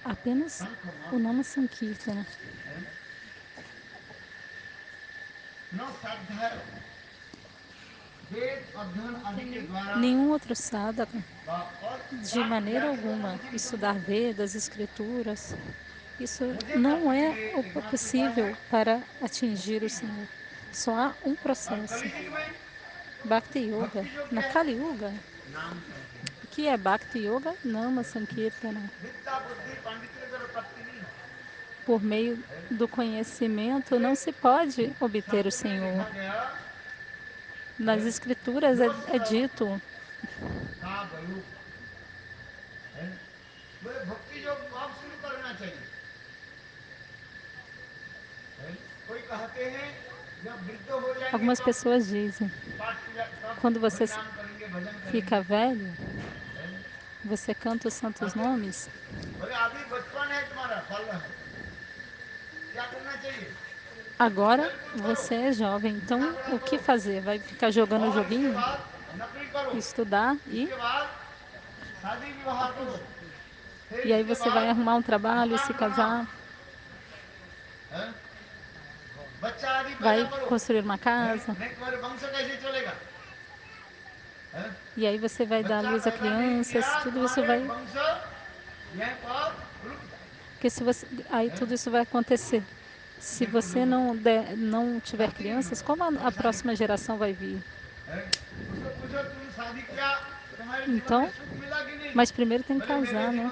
Apenas o Nama Sankirtana. Nenhum outro sadhaka, de maneira alguma, estudar Vedas, escrituras, isso não é o possível para atingir o Senhor. Só há um processo. Bhakti Yoga. Na Kali Yuga, o que é Bhakti Yoga? Nama Sankirtana. Por meio do conhecimento não se pode obter o Senhor. Nas escrituras é dito algumas pessoas dizem, quando você fica velho, você canta os santos nomes. Agora você é jovem, então o que fazer? Vai ficar jogando joguinho? Estudar e aí você vai arrumar um trabalho e se casar? Vai construir uma casa? E aí você vai dar luz a crianças? Tudo isso vai... Porque se você... aí tudo isso vai acontecer. Se você não tiver crianças, como a próxima geração vai vir? Então, mas primeiro tem que casar, né?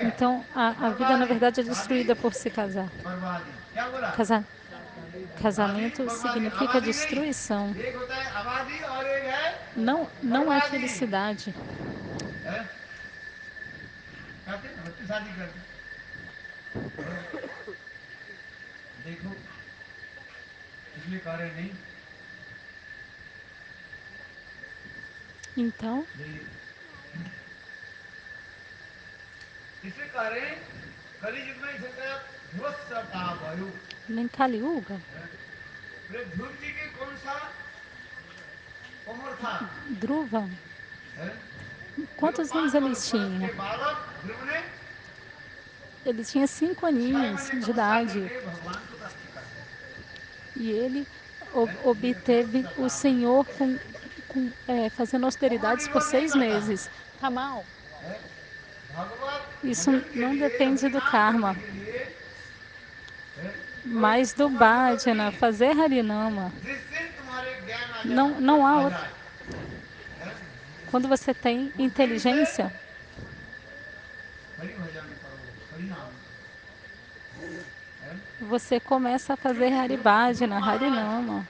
Então, a vida, na verdade, é destruída por se casar. Casa, casamento significa destruição. Não é felicidade. Então, nem Kali Yuga, Dhruva, quantos anos ele tinha? Ele tinha 5 aninhos de idade. E ele obteve o Senhor fazendo austeridades por 6 meses. Tá mal. Isso não depende do karma, mas do bhajana, fazer harinama. Não há outro. Quando você tem inteligência, você começa a fazer haribhajana, harinama.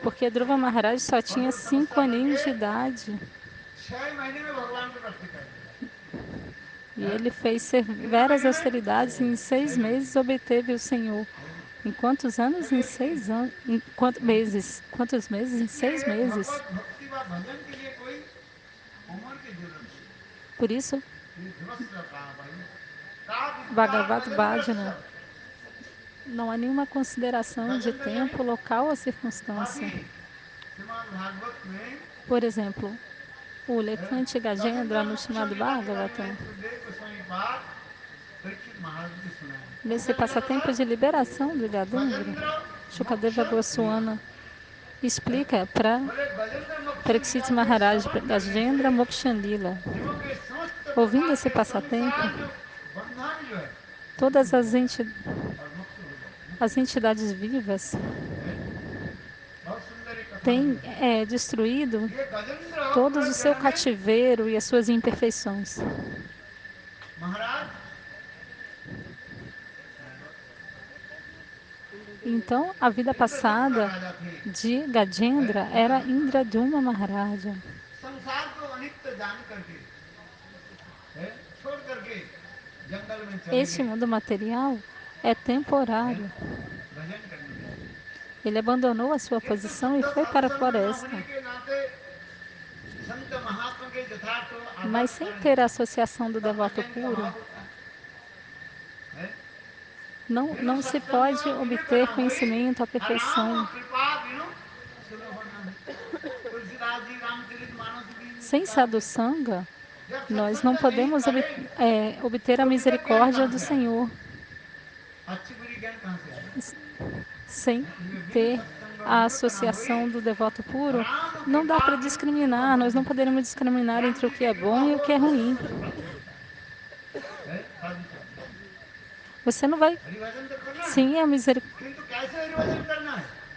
Porque Dhruva Maharaj só tinha 5 aninhos de idade. E ele fez severas austeridades e em 6 meses obteve o Senhor. Em quantos anos? Em 6 anos. Em quantos meses? Quantos meses? Em 6 meses. Por isso, Bhagavad Bhajana, não há nenhuma consideração de tempo, local ou circunstância. Por exemplo, o elefante Gajendra no chamado Bhagavatam, nesse passatempo de liberação de Gajendra, Shukadeva Goswami explica para Parikshit Maharaj Gajendra Mokshandila. Ouvindo esse passatempo, todas as entidades vivas têm destruído todos o seu cativeiro e as suas imperfeições. Então, a vida passada de Gajendra era Indraduma Maharaja. Este mundo material é temporário. Ele abandonou a sua posição e foi para a floresta. Mas sem ter a associação do devoto puro, Não se pode obter conhecimento, a perfeição, sem sadhusanga. Nós não podemos obter a misericórdia do Senhor sem ter a associação do devoto puro. Não dá para discriminar, nós não poderemos discriminar entre o que é bom e o que é ruim. Você não vai. Sim, a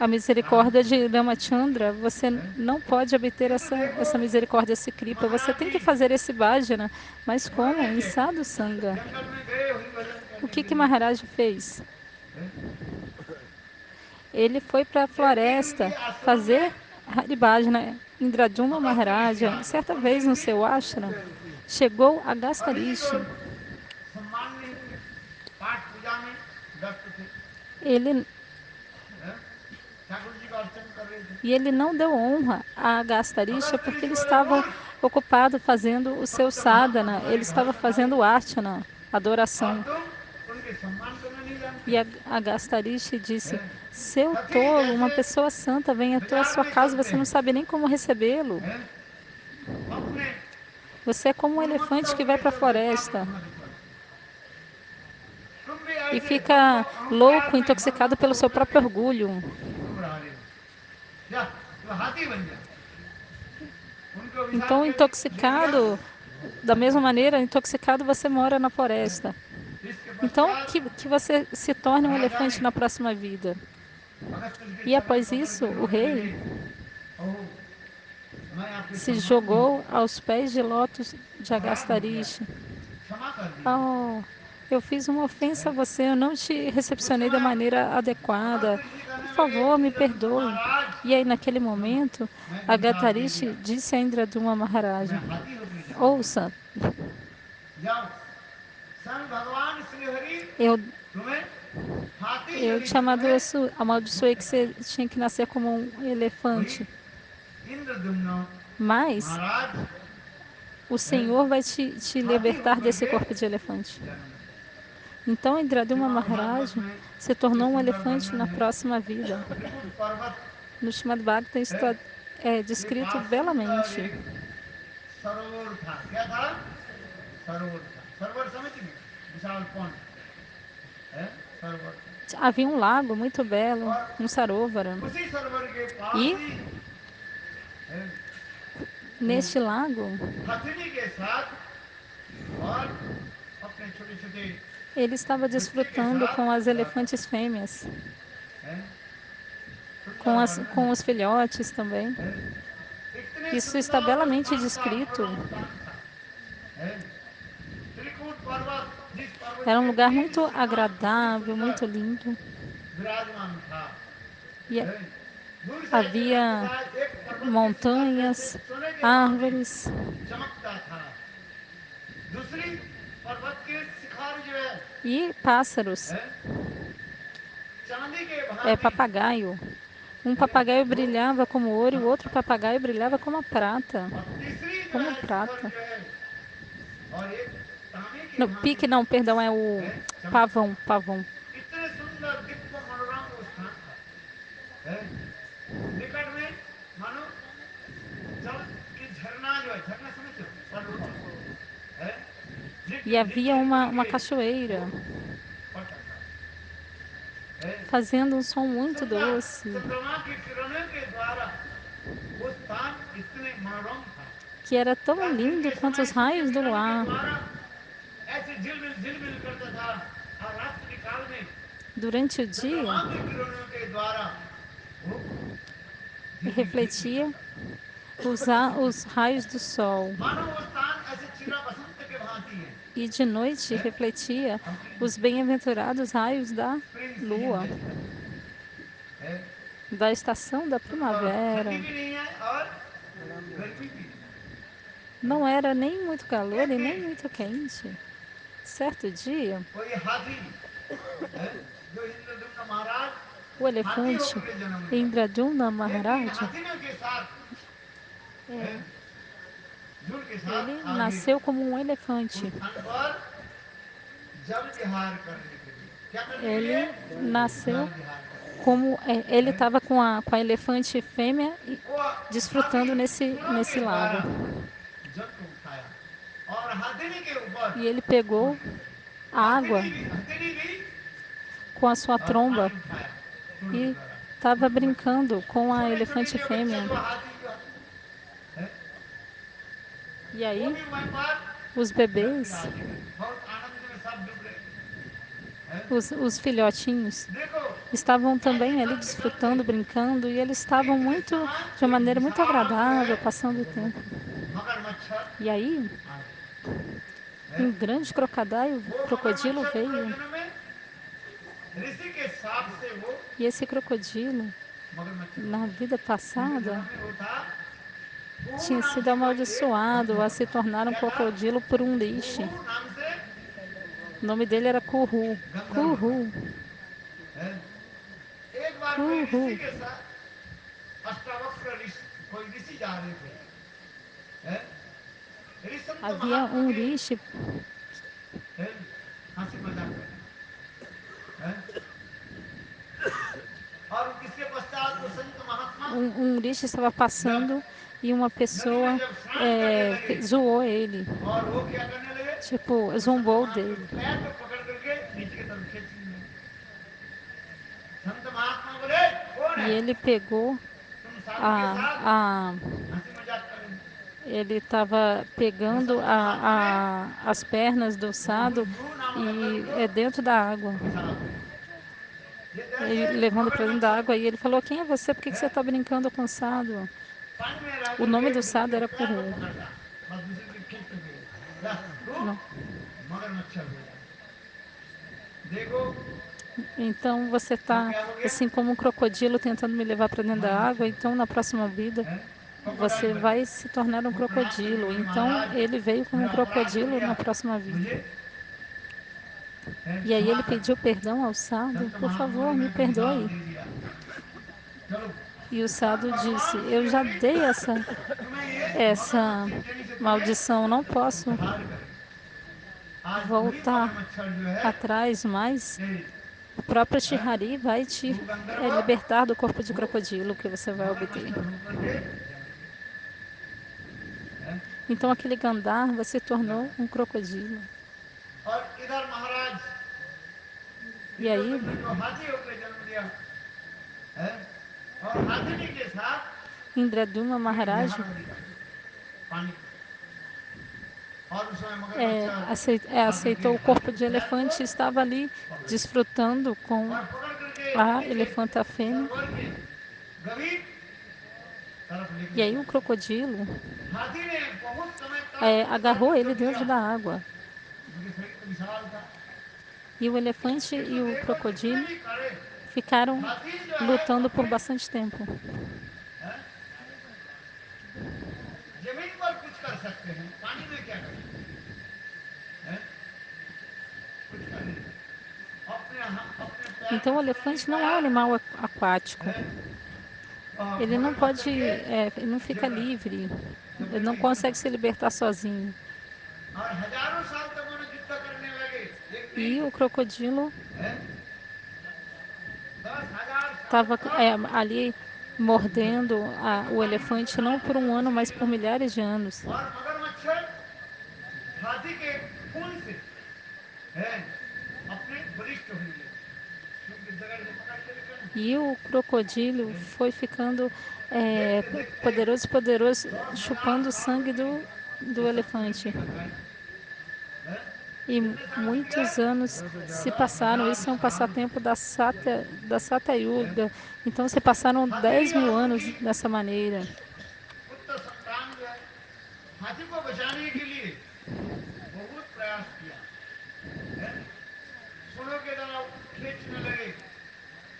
misericórdia de Ramachandra, você não pode obter essa misericórdia, esse kripa. Você tem que fazer esse bhajana, mas como? Em sadhu sanga. O que Maharaj fez? Ele foi para a floresta fazer Haribhajana. Indradyumna Maharaja, certa vez no seu ashram, chegou a Gastarishi. Ele não deu honra a Gastarisha porque ele estava ocupado fazendo o seu sadhana, ele estava fazendo archana, adoração. E a Gastarishi disse: seu tolo, uma pessoa santa vem à sua casa, você não sabe nem como recebê-lo. Você é como um elefante que vai para a floresta e fica louco, intoxicado pelo seu próprio orgulho. Então, intoxicado, da mesma maneira, intoxicado você mora na floresta. Então, que você se torne um elefante na próxima vida. E após isso, o rei se jogou aos pés de lótus de Agastarishi. Oh, eu fiz uma ofensa a você, eu não te recepcionei da maneira adequada. Por favor, me perdoe. E aí, naquele momento, Agatarishi disse a Indradyumna Maharaja: ouça, eu te amaldiçoei que você tinha que nascer como um elefante. Mas o Senhor vai te libertar desse corpo de elefante. Então, Indradyumna Maharaja se tornou um elefante na próxima vida. No Srimad Bhagavatam está descrito belamente. Havia um lago muito belo, um sarovara. E neste lago, ele estava desfrutando com as elefantes fêmeas, com os filhotes também. Isso está belamente descrito. Era um lugar muito agradável, muito lindo. E havia montanhas, árvores e pássaros. Papagaio. Um papagaio brilhava como ouro e o outro papagaio brilhava como prata. Como prata. No, pique não, perdão, é o pavão. E havia uma cachoeira fazendo um som muito doce, que era tão lindo quanto os raios do luar. Durante o dia, refletia os raios do sol. E de noite refletia os bem-aventurados raios da lua, da estação da primavera. Não era nem muito calor e nem muito quente. Certo dia, o elefante Indradyumna Maharaja, ele nasceu como um elefante. Ele nasceu como ele estava com a elefante fêmea desfrutando nesse lago. E ele pegou a água com a sua tromba e estava brincando com a elefante fêmea. E aí, os bebês, os filhotinhos, estavam também ali desfrutando, brincando, e eles estavam de uma maneira muito agradável, passando o tempo. E aí, um grande crocodilo veio. E esse crocodilo, na vida passada, tinha sido amaldiçoado a se tornar um crocodilo por um lixe. O nome dele era Kuhu. Kuhu. Kuhu. Havia um lixe, um lixe estava passando e uma pessoa zoou ele, tipo, zombou dele. E ele pegou a ele estava pegando as pernas do sado e dentro da água, levando para dentro da água. E ele falou: quem é você? Por que você está brincando com o sado? O nome do sado era Kuhu. Não. Então você está assim como um crocodilo tentando me levar para dentro da água. Então na próxima vida você vai se tornar um crocodilo. Então ele veio como um crocodilo na próxima vida. E aí ele pediu perdão ao sado: por favor, me perdoe. E o sado disse: eu já dei essa maldição, não posso voltar atrás, mas o próprio Shihari vai te libertar do corpo de crocodilo que você vai obter. Então aquele Gandharva se tornou um crocodilo. E aí, Indraduma Maharaj aceitou o corpo de elefante e estava ali desfrutando com a elefanta fêmea. E aí o crocodilo agarrou ele dentro da água. E o elefante e o crocodilo ficaram lutando por bastante tempo. Então o elefante não é um animal aquático. Ele não pode, ele não fica livre, ele não consegue se libertar sozinho. E o crocodilo estava ali mordendo o elefante não por um ano, mas por milhares de anos. E o crocodilo foi ficando poderoso, poderoso, chupando o sangue do elefante. E muitos anos se passaram. Esse é um passatempo da Satya Yuga. Então se passaram 10 mil anos dessa maneira.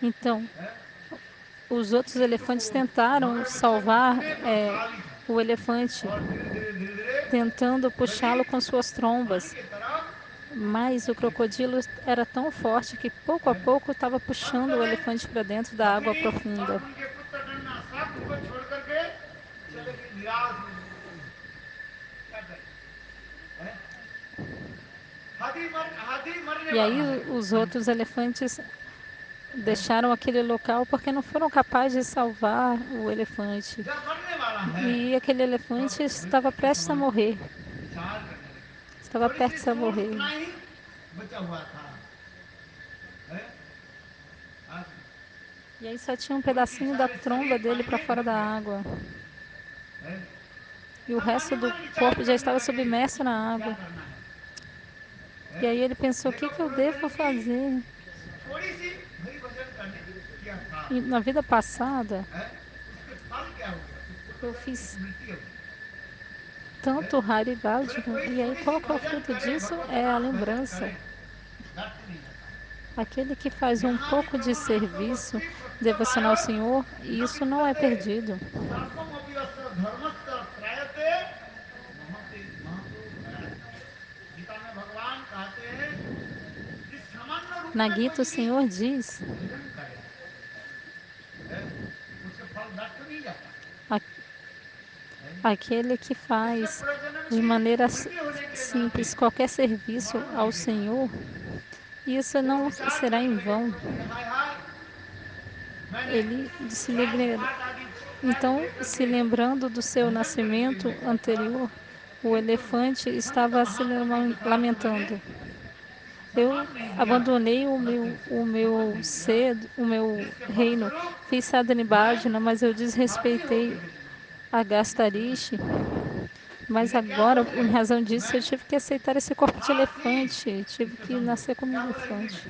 Então, os outros elefantes tentaram salvar o elefante, tentando puxá-lo com suas trombas. Mas o crocodilo era tão forte que pouco a pouco estava puxando o elefante para dentro da água profunda. E aí os outros elefantes deixaram aquele local porque não foram capazes de salvar o elefante. E aquele elefante estava prestes a morrer. Estava prestes a morrer. E aí só tinha um pedacinho da tromba dele para fora da água. E o resto do corpo já estava submerso na água. E aí ele pensou: o que, que eu devo fazer? E na vida passada, eu fiz tanto Hari Bhajana. E aí qual que é o fruto disso? É a lembrança. Aquele que faz um pouco de serviço devocional ao Senhor, isso não é perdido. Na Gita, o Senhor diz: aquele que faz de maneira simples qualquer serviço ao Senhor, isso não será em vão. Ele se lembra. Então, se lembrando do seu nascimento anterior, o elefante estava se lamentando. Eu abandonei o meu reino, fiz Sadhanibhajana, mas eu desrespeitei a Gastarishi. Mas agora, em razão disso, eu tive que aceitar esse corpo de elefante, tive que nascer como elefante.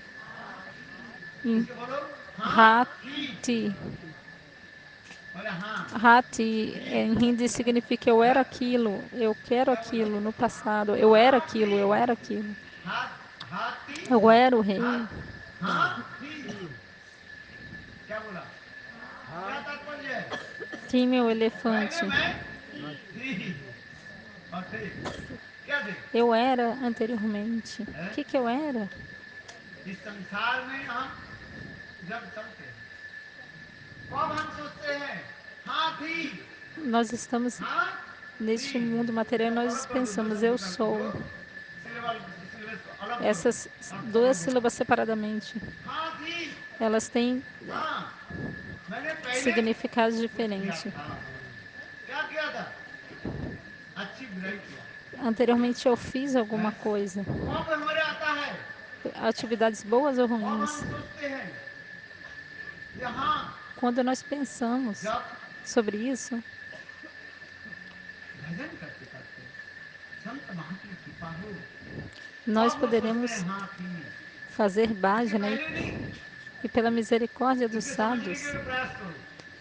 Em Hati. Hati em hindi significa eu era aquilo, eu quero aquilo no passado, eu era aquilo, eu era aquilo. Eu era o rei. Quem meu elefante? Eu era anteriormente. O que, que eu era? Nós estamos neste mundo material, nós pensamos, eu sou. Essas duas sílabas separadamente, elas têm significados diferentes. Anteriormente eu fiz alguma coisa, atividades boas ou ruins. Quando nós pensamos sobre isso, nós poderemos fazer bhajana e pela misericórdia dos sábios,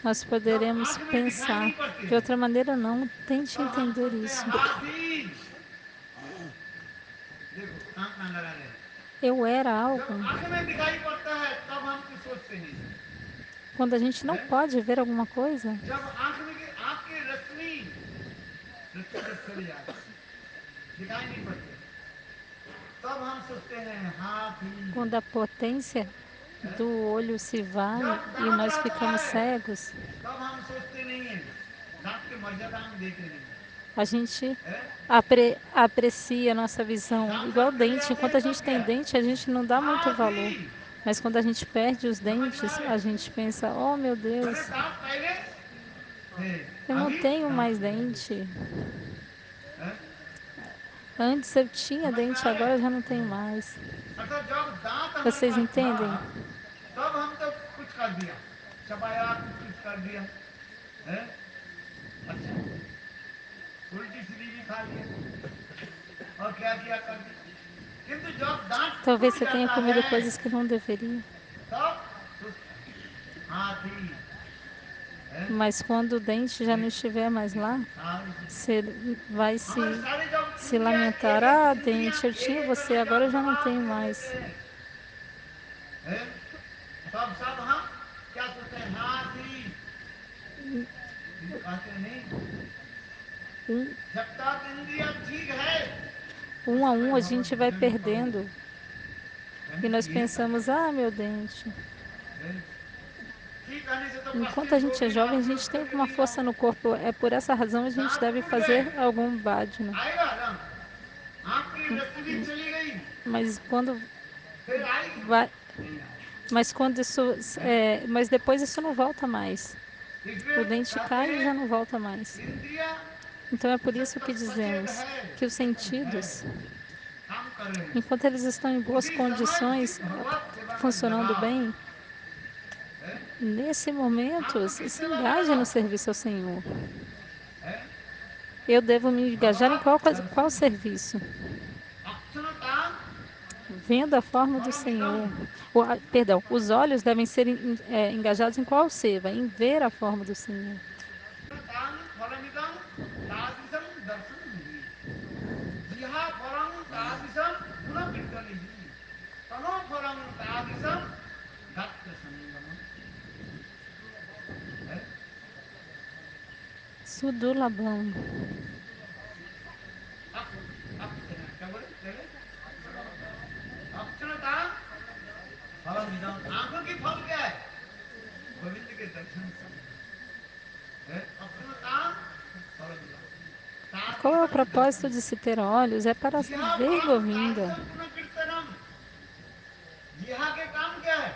nós poderemos pensar. De outra maneira, não. Tente entender isso. Eu era algo. Quando a gente não pode ver alguma coisa, quando a potência do olho se vai e nós ficamos cegos, a gente aprecia a nossa visão. Igual dente, enquanto a gente tem dente, a gente não dá muito valor. Mas quando a gente perde os dentes, a gente pensa: oh meu Deus, eu não tenho mais dente. Antes eu tinha dente, agora eu já não tenho mais. Vocês entendem? Talvez você tenha comido coisas que não deveria. Mas quando o dente já não estiver mais lá, você vai se lamentar: ah, dente, eu tinha você, agora eu já não tenho mais. Um, um a um a gente vai perdendo. E nós pensamos: ah, meu dente. Enquanto a gente é jovem, a gente tem alguma força no corpo. É por essa razão que a gente deve fazer algum bhajana. Mas quando फिर आएगी vai, नहीं आएगी. mas quando isso, हैं? mas depois isso não volta mais. O इसलिए dente कहते cai e हैं já não volta mais. इंद्रिया Então é por जब isso que तक सचेत dizemos है, que os चेतन है, sentidos, काम कर रहे हैं, enquanto eles estão em boas उसी समय जिस condições, भगवत सेवा में funcionando लगाओ, bem, है? nesse momento आपको se किस se सेवा में engaje no लगाओ, serviço ao Senhor. है? Eu devo me engajar em भगवत qual दर्शन में serviço? अक्षरता Vendo a forma do फलमिदम Senhor. Perdão, os olhos devem ser engajados em qual seva? Em ver a forma do Senhor. तान फलमिदम तादृशं दर्शनमिहि जिहा फलं तादृशं गुणकीर्तनिहि तनो फलं तादृशं गत्र संगमम् है. Sudulabam. क्या बोले पहले अक्षरता फलमिदम आंखों की फल क्या है गोविंद के दर्शन से है अक्षरता फलमिदम Qual é o तादृशं propósito दर्शन de se ter olhos? É para जिहा ver फलं Govinda. तादृशं गुणकीर्तनम जिहा के काम क्या है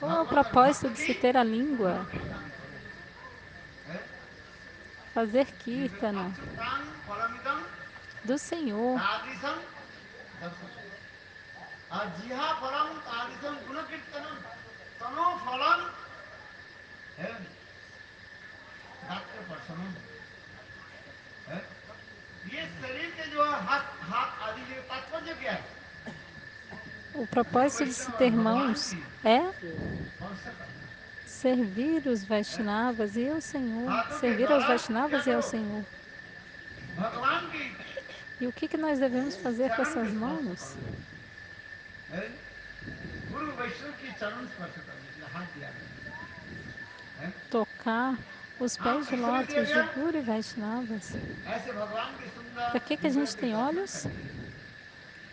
Qual é o भगवत और propósito भक्त de की se ter a गुण língua? कीर्तन करो है Fazer Kirtana अक्षरतां फलमिदं do Senhor. तादृशं दर्शन और जिहा फलं तादृशं गुण कीर्तनम तनो फलं है गात्र प्रसन्नम है. ये शरीर के जो हाथ हाथ आदि के तात्पर्य क्या है O गुरु propósito de se वैष्णव और ter भगवान mãos की é स्पर्श करना servir os है. Vaishnavas e ao Senhor. हाथों के Servir aos द्वारा क्या Vaishnavas e ao करो Senhor. भगवान की E o que nós devemos fazer com चरण के essas स्पर्श mãos? करो है. गुरु वैष्णव की चरण स्पर्श करने के लिए हाथ दिया गया है. Tocar os pés आंख de किस लिए दिया lótus de गया Guru e Vaishnavas. ऐसे भगवान के Para सुंदर que a दिव्य gente के tem दर्शन olhos? करने के लिए.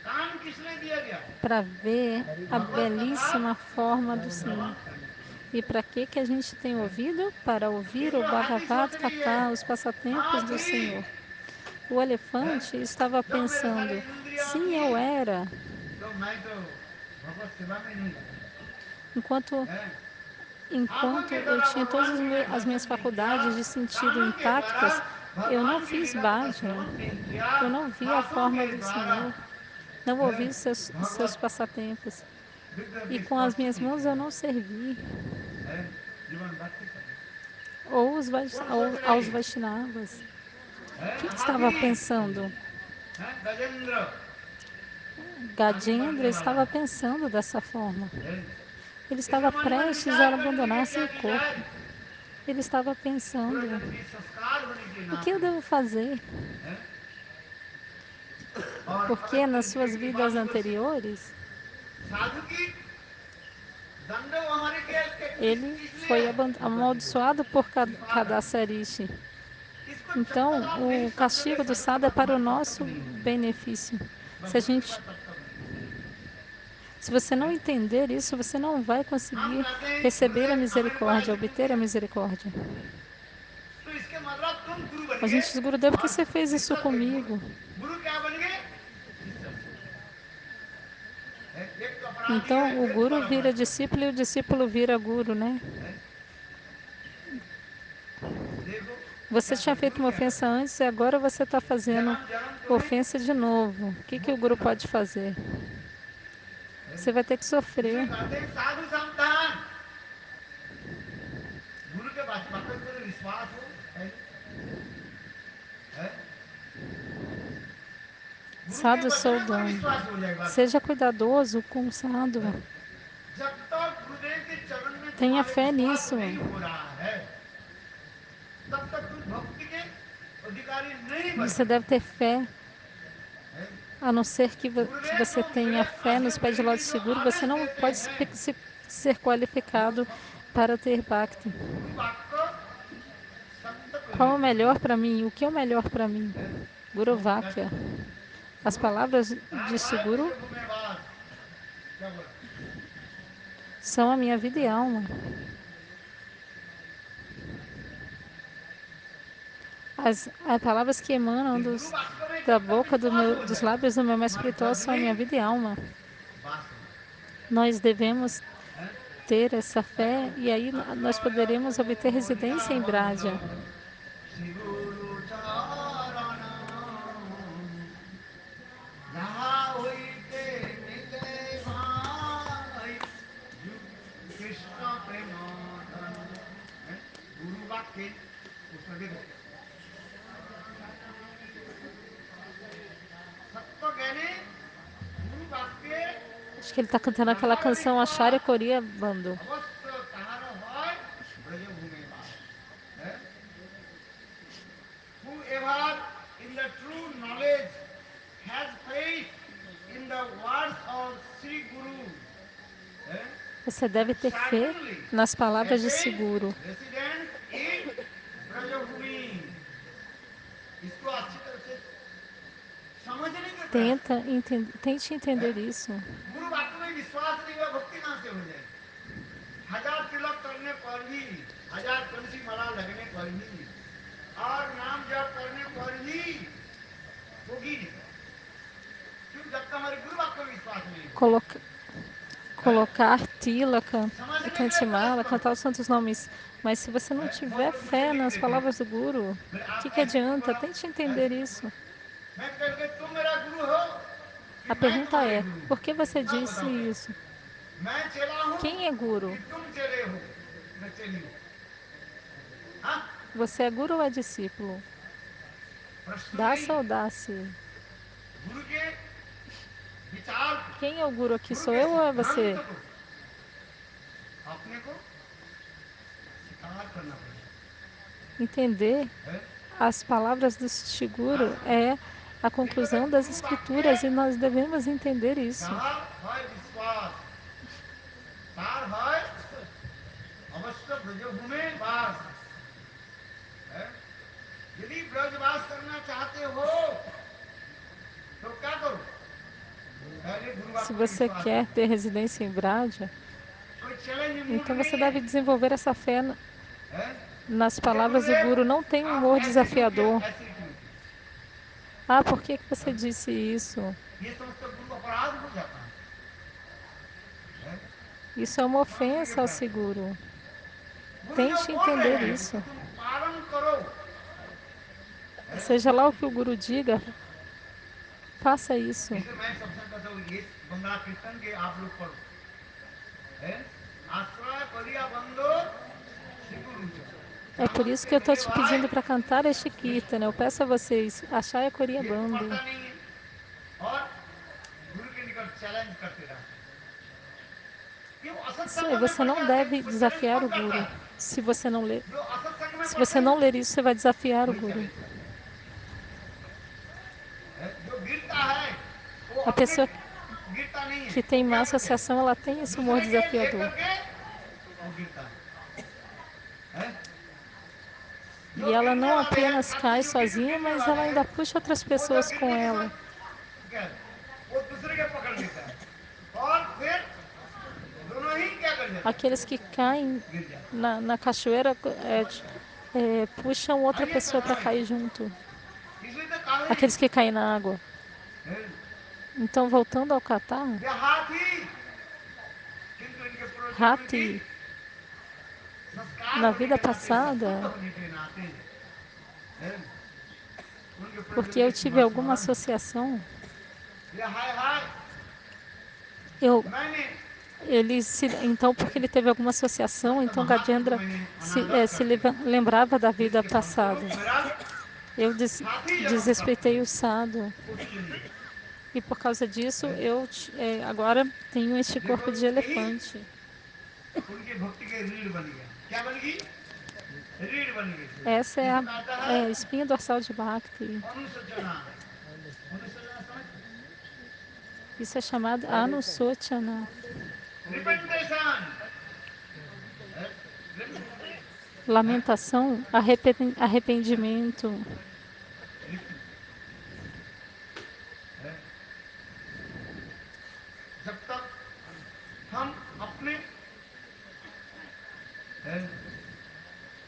कान किस लिए दिया गया Para ver a भगवत कथा belíssima forma do Senhor. श्रवण करने के लिए E para que a gente tem है. ouvido? Para ये ouvir o जो हाथी Bhagavad सोच रही है Gita, os passatempos do हाथी Senhor. O है elefante estava जब मेरे सारे pensando: इंद्रियां se थी eu era, तो मैं तो भगवत सेवा में नहीं लगा enquanto है. आंखों enquanto के eu द्वारा tinha todas भगवान के as minhas दर्शन नहीं किया faculdades de sentido कानों के द्वारा intactas, eu não भगवान की fiz लीला कथा bhajan, श्रवण नहीं किया eu não vi a हाथों forma के do द्वारा Senhor, não है ouvi seus भगवत passatempos. विग्रह E के com as स्पर्श minhas नहीं mãos eu किया não servi है. जीवन भक्ति कर रहे ou कौन सोच aos रही Vaishnavas. है O que estava हाथी pensando? है गजेंद्र आगे Gajendra बढ़ने वाला estava pensando dessa forma. है. Ele इसने estava मन में prestes विचार a करने लगे abandonar क्या seu की जाए corpo. Ele estava pensando: गुरुजन की संस्कार होने के o que eu नाते devo fazer? है. और Porque अगस्त्य nas ऋषि suas की vidas वाणी को anteriores साधु की दंड हमारे के ele किस लिए foi है भगवत विरोध amaldiçoado por विश्वास है Kadasarishi. इसको जब Então, तक आप नहीं o समझोगे castigo do साधु sadhu सेवा é para o तुम्हारी तब तक nosso नहीं होगी benefício. Se a प्रभु सेवा gente, तब तक नहीं होगी se você não है. entender isso, você não vai हम conseguir कहते हैं receber a गुरुदेव हमें को misericórdia, ऐसे क्यों obter a किया misericórdia. तो इसके मतलब तुम गुरु बन A गए gente diz, Gurudev, por que और você fez isso शिष्य थे comigo? गुरु क्या बन गए शिष्य है. एक अपराधी और Então, एक o भेद guru वाला vira अपराधी discípulo e o discípulo vira guru, né? है. देखो Você क्या tinha करे feito गुरु uma क्या करे ofensa antes e agora você está fazendo जन्म जन्म तुम्हें ofensa de novo. O que o भुगतना guru pode fazer? है. Você vai ter que इसलिए sofrer. कहते हैं साधु संतान गुरु के बातों पर विश्वास हो पहले है. गुरु के Sadhu वचनों पर Saudão. विश्वास हो जाएगा Seja cuidadoso com o है. sadhu. जब तक गुरुदेव के चरण में Tenha तुम्हारे fé विश्वास nisso. नहीं हो रहा है तब तक तुम भक्ति के अधिकारी नहीं बन Você deve सकते ter fé, है. a não ser que गुरुदेव você को tenha मेरे fé nos pés de मेरे लिए lótus जो de Guru. Você आदेश não देते pode हैं ser वो qualificado सब para ter Bhakti. गुरु वाक्य सत्य को Qual é o लेते हैं melhor para mim? O que é o melhor para mim? है. Guru और कहते Vakya. हैं As गुरु palavras राम disse भाई Guru तुझे घूमे बाद क्या बोला são a minha vida e है. alma. As palavras que emanam ये गुरु वाक्य में da boca dos lábios do meu mais espiritual são a minha vida e alma. Nós devemos ter essa fé e aí nós poderemos obter residência em Braja. Acho que ele está cantando aquela canção Acharya Koria Bando. Whoever in the true knowledge has faith in the words of Sri Guru, Você deve ter fé nas palavras de Seguro. resident in Brajabhumi. इसको अच्छी तरह से समझने का प्रयास Tente entender isso. गुरु वाक्य में विश्वास नहीं हुआ भक्ति कहां से हो जाएगी हजार तिलक करने पर भी हजार तुलसी माला लगने पर भी और नाम जप करने पर भी होगी नहीं क्यों जब तक हमारे गुरु वाक्य में विश्वास नहीं हो Colocar Tilaka, समझने के लिए प्रयास Kantimala, करो cantar os santos nomes. Mas se você não tiver बहुत मुझसे fé लिख nas देते हैं palavras do Guru, बोले o आप que ऐसे क्यों adianta? बोला Tente entender isso. मैं कह के तुम मेरा गुरु हो कि A मैं pergunta तुम्हारे é, गुरु por que você आप disse बताओ isso? मैं चेला हूं Quem é कि Guru? तुम चेले हो मैं चेली हूं हाँ Você é Guru ou é discípulo? प्रश्न नहीं Dá-se ou dá-se? गुरु के विचार को Quem é o Guru aqui? गुरु Sou के eu ou é सिद्धांत você? को अपने को स्वीकार करना Entender पड़ेगा as palavras do Shiguro é a conclusão das escrituras e nós devemos entender isso. যাহার হয় विश्वास तार হয় अवश्य ब्रजभूमि वास यदि ब्रजवास करना चाहते हो तो क्या करो पहले गुरु Se वाक्य में você विश्वास quer करो ter residência em Braja, कोई चैलेंज मूड então नहीं você है deve desenvolver essa fé nas hey palavras do Gurudev Guru. Não tem um आप humor ऐसे क्यों किया desafiador. ऐसे क्यों Ah, por que você disse isso? ये समझते गुरु अपराध हो जाता है Isso é uma समझने के ofensa ao प्रयास seguro. गुरु जो Tente बोल रहे entender हैं isso. उसको तुम पालन करो Seja lá o que o Guru diga, faça isso. इसलिए मैं सबसे कहता हूँ ये बंगला कीर्तन के आप लोग पढ़ो आश्रय करिया बंदो श्री गुरु É por isso que eu estou te pedindo para cantar este Kirtana. Eu peço a vocês, Achaya Koria ये तो Bando. पढ़ता नहीं है और गुरु के निकट चैलेंज करते रहता है ये वो असत्संग Sim, में você पड़ não जाते deve वो चैलेंज desafiar कौन o करता Guru. है Se você não ler, जो असत्संग में se पढ़ते você हैं não ler isso, você vai desafiar o वही Guru. चैलेंज करता है जो गिरता है वो A अपने pessoa गिरता नहीं है que वो tem क्या má करते हैं associação, ela tem esse humor दूसरे के देख desafiador. करके वो गिरता है जो E ela गिरने não वाले हैं apenas cai सत्संग के जो sozinha, गिरने mas वाले ela हैं ainda puxa outras वो जब pessoas com गिरने के ela. समय क्या है? वो दूसरे के पकड़ लेता है और फिर दोनों ही क्या कर जाते हैं Aqueles que caem गिर जाते na cachoeira puxam हैं outra ये pessoa para कहा है cair junto. इसलिए तो कहा है Aqueles que caem na água. Então, voltando ao catar, ये हाथी किंतु इनके पूर्वजन्म की Hati, संस्कार na होने vida के नाते सत्संग passada, होने के नाते उनके porque पूर्वजन्म eu के tive alguma स्मरण associação, ये हाय हाय eu, मैंने então, porque ele teve alguma associação, संत então महात्मा को Gajendra मैंने अनादर करके lembrava da vida जिसके passada. फलस्वरूप मेरा Eu हाथी जन्म प्राप्त desrespeitei o हुआ sado. उसके लिए E por causa disso, agora tenho este देखो corpo de यही elefante. उनकी भक्ति के रीढ़ बन गया क्या बन गई रीढ़ बन गई Essa इसको कहता है é a espinha dorsal de Bhakti. अनुसचना अनुसचना समझ Isso é chamado Anusochana. रिपेंटेशन Lamentação, arrependimento. जब तक हम अपने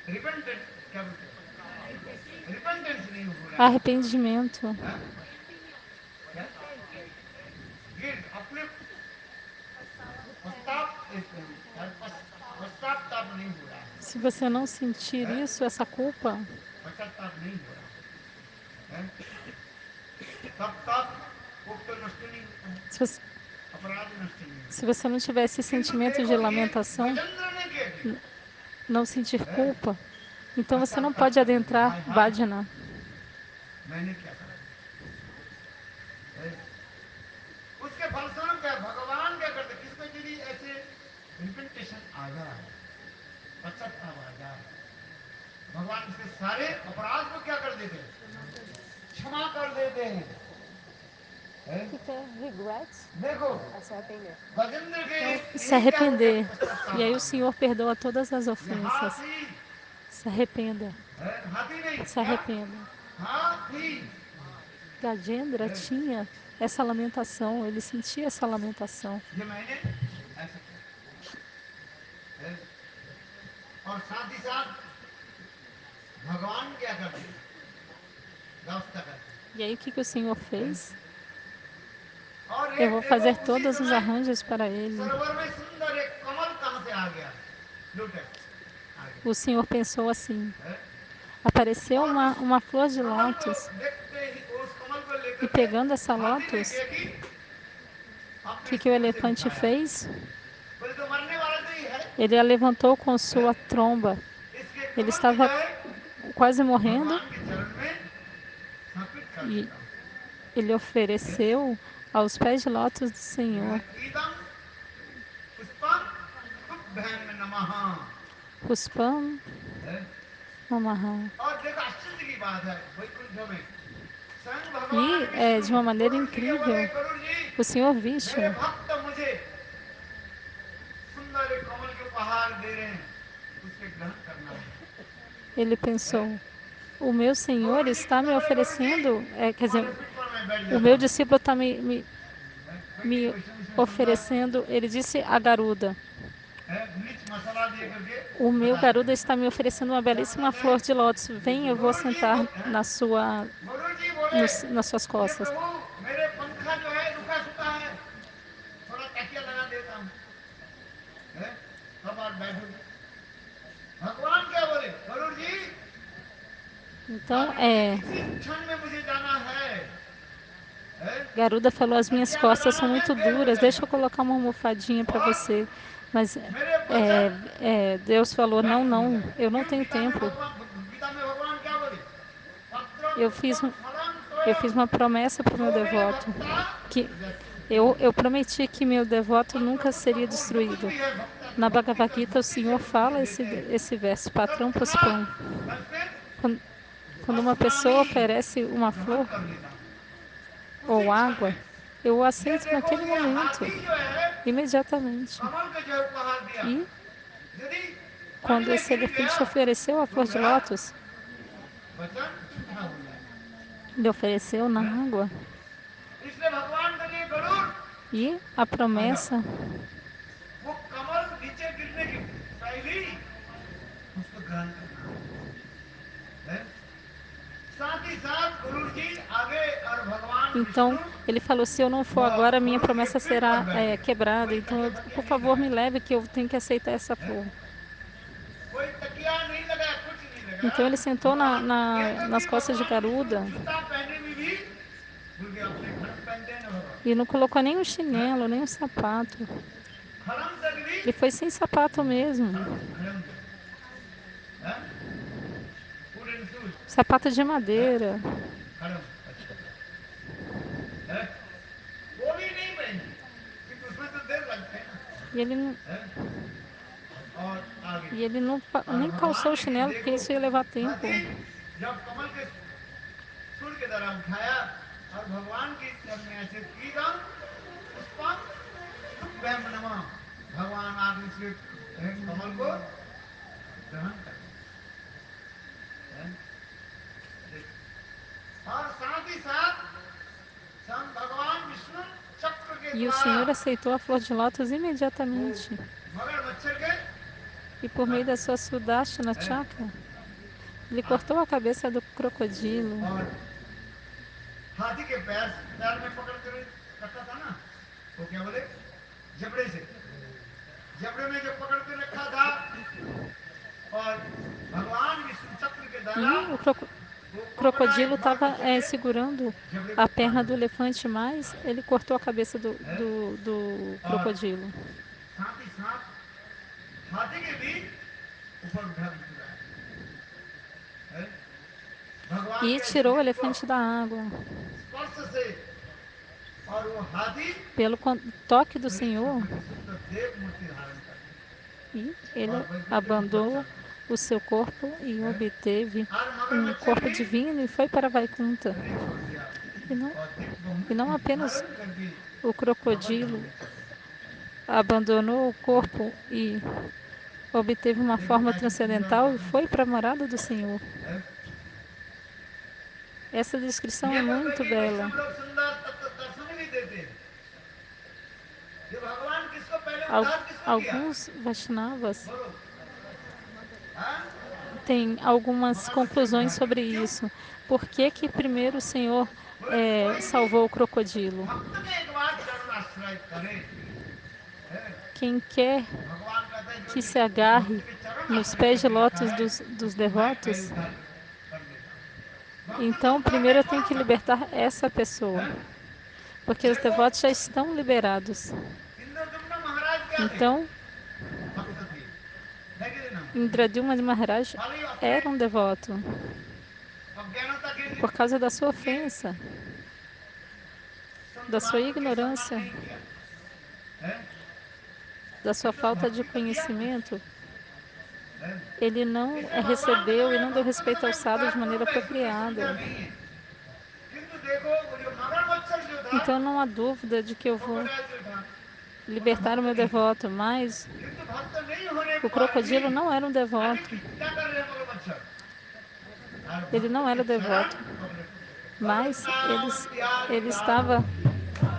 रिपेंटेंट क्या बोलते हैं रिपेंटेंस नहीं हो रहा है Arrependimento. अपने पश्चाताप पश्चाताप नहीं हो रहा है, Se você não sentir isso, essa culpa, पश्चाताप नहीं हो रहा है, तब तक वो तो नष्ट नहीं होता है, se você, अपराध नष्ट नहीं se होता। você não tiver esse किंतु sentimento देखो de ये lamentação, गजेंद्र ने क्या किया não sentir है, culpa, então você não पश्चाताप pode करने लगे, adentrar हाय हाय Bhajana. मैंने क्या करा है? उसके फलस्वरूप क्या भगवान क्या करते, किसको यदि ऐसे रिपेंटेशन आ जाए, पश्चाताप आ जाए, भगवान उसके सारे अपराध को क्या कर देते हैं, क्षमा कर देते हैं। O que é regret? देखो Se arrepender. गजेंद्र के Se यही क्या हो गया, arrepender. पश्चाताप E aí आ o गया Senhor perdoa todas as ये ofensas. हाथी Se arrependa. है, हाथी नहीं Se क्या, arrependa. हाथी Gajendra है, tinha essa lamentação, ele sentia essa lamentação. ये मैंने ऐसा किया है? और साथ ही साथ भगवान क्या करते हैं, व्यवस्था करते E aí o que, que o Senhor हैं, fez? और Eu एक vou देखो fazer उसी todos os समय arranjos para ele. सरोवर में सुंदर एक कमल कहां से आ गया, लोटस आ गया O Senhor pensou assim: है? apareceu और उस uma flor de कमल को lótus, देखते ही, उस कमल को e लेकर के pegando essa हाथी ने lótus, क्या की, o अपने que, que o सूंड से elefante उठाया, fez? बोले तो मरने वाला तो ही है, Ele a levantou com sua tromba. इसके Ele कमल को estava जाए quase morrendo भगवान के चरण में स्थापित कर e देता हूं। ele ofereceu aos pés de lótus do Senhor ईदम पुष्पम तुभ्यं नमः Puspam है? Namaha. और देखो आश्चर्य की बात है, वैकुंठ में स्वयं भगवान E Vishnu de uma maneira Garuda जी के बोले, incrível, गरुड़ जी o Senhor मेरे Vishnu, भक्त मुझे सुंदर एक कमल के उपहार दे रहे हैं, उसके ग्रहण करना ele है। pensou: o meu Senhor Garuda जी está कितना me बड़े, गरुड़ जी oferecendo, quer dizer, तुम्हारे पीठ पर मैं बैठ o जाता meu हूँ, discípulo está बैठी me वैष्णवी से सुंदर oferecendo, ele disse a Garuda, है, मिर्च मसाला दे करके o meu बताते Garuda हैं, está me oferecendo uma क्या belíssima बताते हैं, flor de lótus. Vem, eu vou गुरु जी sentar हैं? na sua, गुरु जी बोले nas suas कि costas. प्रभु मेरे पंखा जो है रुका सुखा है, थोड़ा तकिया लगा देता हूँ, है? अब आप बैठोगे, भगवान क्या बोले, गरुड़ जी Então, अभी इसी क्षण में मुझे जाना है? Garuda falou: as minhas तकिया costas लगाना são है muito फिर हो duras, deixa जाएगा, eu colocar uma almofadinha para और você. Mas मेरे वचन Deus falou: não, व्यर्थ नहीं não, जाएगा, eu não क्यों, tenho tempo. गीता में भगवान क्या बोले, पत्रम Eu fiz, पुष्पम फलम eu तोयम fiz uma promessa para o meu जो मे devoto, भक्ता que यस्य। eu prometi que meu devoto पत्र nunca पुष्प seria फूल जो कुछ destruído. भी है भक्ता Na Bhagavad Gita, o भक्ति से Senhor मुझे fala देते हैं, esse verso, patrão तत्क्षणात puspam. मैं फिर Quando, quando uma pessoa अस्नामि oferece uma ग्रहण flor कर लेता हूँ उसी ou क्षण água, में। eu o ये aceito देखो naquele ये momento, हाथी जो है imediatamente. कमल को जो उपहार दिया, E यदि पानी quando में esse गिर गया, elefante ofereceu a flor डूब de गया, lótus, वचन झूठा हो जाएगा, ele ofereceu na हैं? água. इसलिए भगवान के लिए गरुड़ E a आ जाओ, promessa, वो कमल नीचे गिरने की पहले ही उसको ग्रहण करना है? साथ ही साथ गुरु जी आगे और भगवान então Vishnu ele falou: se eu não for वो agora, a minha गरुड़ के promessa पीठ पर será बैठ गए, quebrada. कोई Então, तकिया फकिया por नहीं favor, me लगाया, leve que eu tenho que aceitar essa हैं? flor. कोई तकिया नहीं लगाया, कुछ नहीं लगाया, Então ele sentou भगवान ये तो nas कि costas de भगवान विष्णु Garuda जूता पहने में भी भूल गए, अपने खड़म पहनते हैं ना भगवान, e não colocou nem um हैं? chinelo, nem um sapato. खड़म तक भी, Ele foi sem sapato mesmo, खड़म खड़म तक, हैं? वुडन शूज, sapato de हैं? madeira. खड़म, अच्छा, हैं? वो भी नहीं पहने, क्योंकि उसमें तो देर लगते हैं ना, E ele não, हैं? और आगे, e ele não और nem भगवान calçou o ने भी chinelo, porque देखो isso ia levar tempo. हाथी जब कमल के सूर्य की तरह उठाया और भगवान की चरण में ऐसे कीदम पुष्पम तुभ्यं नमः, भगवान आगे से कमल को ग्रहण कर लिया, और साथ ही साथ भगवान विष्णु चक्र के E o द्वारा Senhor aceitou a flor de lótus वो imediatamente. मगर मच्छर के E por meio काट da दिया, sua Sudashana हैं? Chakra, ele आगे, cortou a cabeça do crocodilo. और हाथी के पैर पैर में पकड़ कर कटा था ना, वो क्या बोले, जबड़े से, जबड़े में जो पकड़ के रखा था, और भगवान विष्णु चक्र के द्वारा E o वो पकड़ा crocodilo इस बार estava बच्चे के segurando जबड़े a को काट perna do दिया elefante, mas ele cortou a cabeça है। do और crocodilo. साथ ही साथ हाथी के भी ऊपर उठा चुका है। भगवान E के tirou o Divya elefante da água. स्पर्श से, और वो हाथी Pelo toque do बड़ी Senhor, छोटी सुंदर देव मूर्ति धारण कर e और ele वैकुंठ में ऊपर abandonou चल गया o seu corpo e है। obteve और um मगरमच्छ corpo भी divino e foi para Vaikunta. शरीर छोड़ दिया E não, और दिव्य e não मूर्ति apenas धारण करके o भगवत धाम crocodilo में चल गया abandonou o है। corpo e obteve uma देखो forma कैसे सुंदर transcendental e वर्णन foi para a morada do Senhor. है। Essa descrição ये é मतलब muito कि bela. वैष्णव लोग सुंदर तत्व दर्शन भी देते हैं कि भगवान किसको पहले Al- उद्धार किसको किया, Alguns Vaishnavas बोलो हाँ। têm algumas मगरमच्छ को conclusões उद्धार sobre किया क्यों, isso. Por que que primeiro o Senhor बोले कोई भी salvou o crocodilo? भक्त के एक बार चरण आश्रय करे है। Quem quer भगवान कहते हैं जो que se जिस भक्त agarre के चरण nos आश्रय pés de करके रखा lótus है dos उसको मैं पहले devotos, उद्धार कर देता हूँ, भक्त तो então उद्धार primeiro मैं eu tenho que करूंगा libertar essa pessoa, है। porque os देखो devotos já estão liberados. Indradyumna महाराज क्या थे, Então, भक्त थे, है कि नहीं, Indradyumna Maharaj खाली अपने era um devoto अज्ञानता के por causa da sua लिए ofensa, संत da sua महात्मा के सम्मान ignorância, नहीं किया है, da sua किंतु falta de भक्ति तो किया कुछ conhecimento. है। Ele não इसलिए भगवान ने recebeu कहा e ये não deu भक्त को तो respeito ao मैं sábio उद्धार de maneira करूंगा, इसमें कोई apropriada. संदेह नहीं है, किंतु देखो वो जो मगरमच्छ जो था, Então não há dúvida de que eu vou crocodile जो था, वो तो libertar o भक्त meu नहीं था, devoto, mas किंतु भक्त नहीं होने o पर भी crocodilo não era um अरे devoto. क्या कर रहे हैं मगरमच्छ, और Ele भक्त não के era चरण devoto, पकड़े, mas भगवत्तावन त्याग ele दारु estava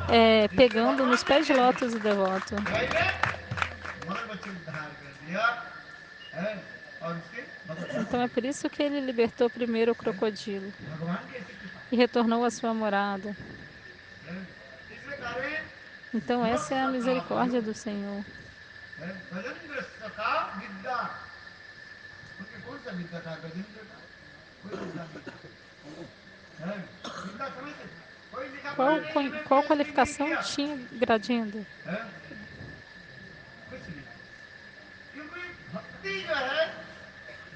जिससे pegando nos भगवान ने pés de दे दिया, lótus do devoto. पहले मगरमच्छ उद्धार कर दिया है, और उसके भगवत धाम Então é में por isso que ele libertou primeiro o crocodilo भगवान की ऐसी कृपा e retornou à sua morada. है। इसलिए कह रहे हैं Então essa é a भक्त का misericórdia do Senhor. गजेंद्र का विद्या, उनके कौन सा विद्या था गजेंद्र का, कोई विद्या नहीं है। विद्या समझते, कोई लिखा पढ़ा नहीं, एमए Qual पीएचडी नहीं qualificação किया tinha Gradindo? है, कुछ नहीं, क्योंकि भक्ति जो है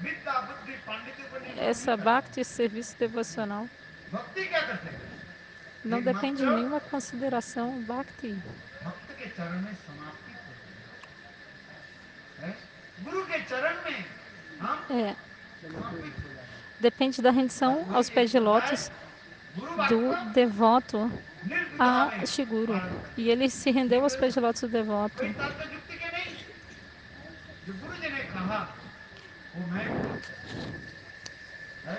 विद्या बुद्धि पांडित्य पर निर्भर नहीं Essa करता Bhakti, serviço devocional, है। भक्ति क्या करते हैं, não depende de एकमात्र nenhuma consideração. Bhakti भक्त के चरण में समाप्ति होती है, गुरु के चरण में हम é, समर्पित हो जाते हैं, depende da और rendição वही aos pés एक de होता है lótus गुरु do वाक्य devoto निर्विधा a में Shiguru. पालन करना, E ele se rendeu ठीक aos है, pés de lótus do कोई devoto. तर्क युक्ति के नहीं, जो गुरु जी ने कहा वो मैं है,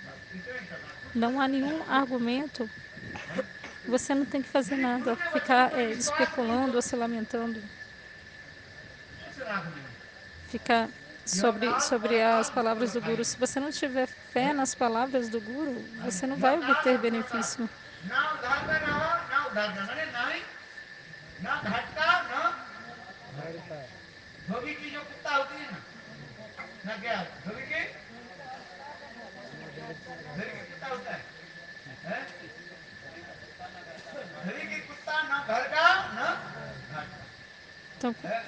बस इतना ही करना, कुछ Não há करना nenhum argumento. नहीं है। Você não tem que fazer यदि गुरु nada, के वचन ficar पर विश्वास नहीं especulando ou करो, se lamentando, कुछ लाभ नहीं, ficar यह काल sobre as परकाल दुख palavras do Guru. लखाएगा Se você não tiver है, fé nas palavras do Guru, você não यह vai काल obter और परकाल, benefício. ना उधार का रहो ना उधार का, मैंने नहीं ना घाट का ना घाट का। धोबी की जो कुत्ता होती है ना क्या, धोबी की धोबी की कुत्ता होता है? धोबी की कुत्ता ना घर का ना घाट का Então, है।